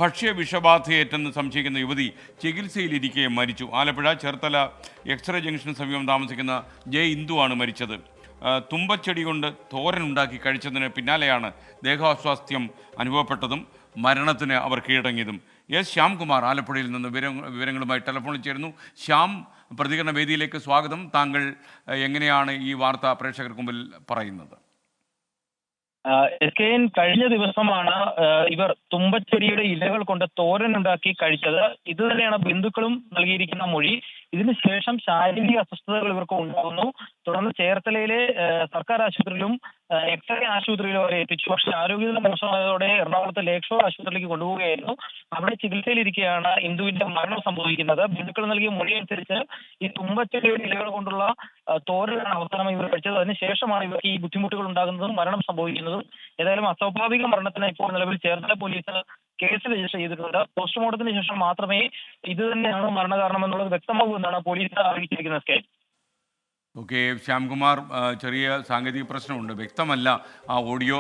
ഭക്ഷ്യ വിഷബാധയേറ്റെന്ന് സംശയിക്കുന്ന യുവതി ചികിത്സയിലിരിക്കെ മരിച്ചു. ആലപ്പുഴ ചേർത്തല എക്സ്റേ ജംഗ്ഷന് സമീപം താമസിക്കുന്ന ജെ ഇന്ദുവാണ് മരിച്ചത്. തുമ്പച്ചെടി കൊണ്ട് തോരനുണ്ടാക്കി കഴിച്ചതിന് പിന്നാലെയാണ് ദേഹാസ്വാസ്ഥ്യം അനുഭവപ്പെട്ടതും മരണത്തിന് അവർ കീഴടങ്ങിയതും. എസ് ശ്യാംകുമാർ ആലപ്പുഴയിൽ നിന്ന് വിവരങ്ങളുമായി ടെലിഫോണിൽ ചേരുന്നു. ശ്യാം, പ്രതികരണ വേദിയിലേക്ക് സ്വാഗതം. താങ്കൾ എങ്ങനെയാണ് ഈ വാർത്ത പ്രേക്ഷകർക്ക് മുമ്പിൽ പറയുന്നത്? എസ്കെൻ, കഴിഞ്ഞ ദിവസമാണ് ഇവർ തുമ്പച്ചെടിയുടെ ഇലകൾ കൊണ്ട് തോരൻ ഉണ്ടാക്കി കഴിച്ചത്. ഇത് തന്നെയാണ് ബന്ധുക്കളും നൽകിയിരിക്കുന്ന മൊഴി. ഇതിനുശേഷം ശാരീരിക അസ്വസ്ഥതകൾ ഇവർക്ക് ഉണ്ടാകുന്നു. തുടർന്ന് ചേർത്തലയിലെ സർക്കാർ ആശുപത്രിയിലും എക്സ്റേ ആശുപത്രിയിലും അവരെ എത്തിച്ചു. പക്ഷേ ആരോഗ്യനില മോശമായതോടെ എറണാകുളത്തെ ലേക്ക് ഷോർ ആശുപത്രിയിലേക്ക് കൊണ്ടുപോവുകയായിരുന്നു. അവിടെ ചികിത്സയിലിരിക്കെയാണ് ഇന്ദുവിന്റെ മരണം സംഭവിക്കുന്നത്. ബന്ധുക്കൾ നൽകിയ മൊഴി അനുസരിച്ച് ഈ തുമ്പച്ചെടിയുടെ ഇലകൾ കൊണ്ടുള്ള തോരനാണ് അവസാനമായി ഇവർ കഴിച്ചത്. അതിനുശേഷമാണ് ഇവർക്ക് ഈ ബുദ്ധിമുട്ടുകൾ ഉണ്ടാകുന്നതും മരണം സംഭവിക്കുന്നതും. ഏതായാലും അസ്വാഭാവിക മരണത്തിന് ഇപ്പോൾ നിലവിൽ ചേർത്തല പോലീസ് കേസ് രജിസ്റ്റർ ചെയ്തിട്ടുണ്ട്. പോസ്റ്റ്മോർട്ടത്തിന് ശേഷം മാത്രമേ ഇത് തന്നെയാണ് മരണകാരണം എന്നുള്ളത് വ്യക്തമാകൂ എന്നാണ് പോലീസ് അറിയിച്ചിരിക്കുന്നത്. ഓക്കെ ശ്യാംകുമാർ, ചെറിയ സാങ്കേതിക പ്രശ്നമുണ്ട്, വ്യക്തമല്ല ആ ഓഡിയോ.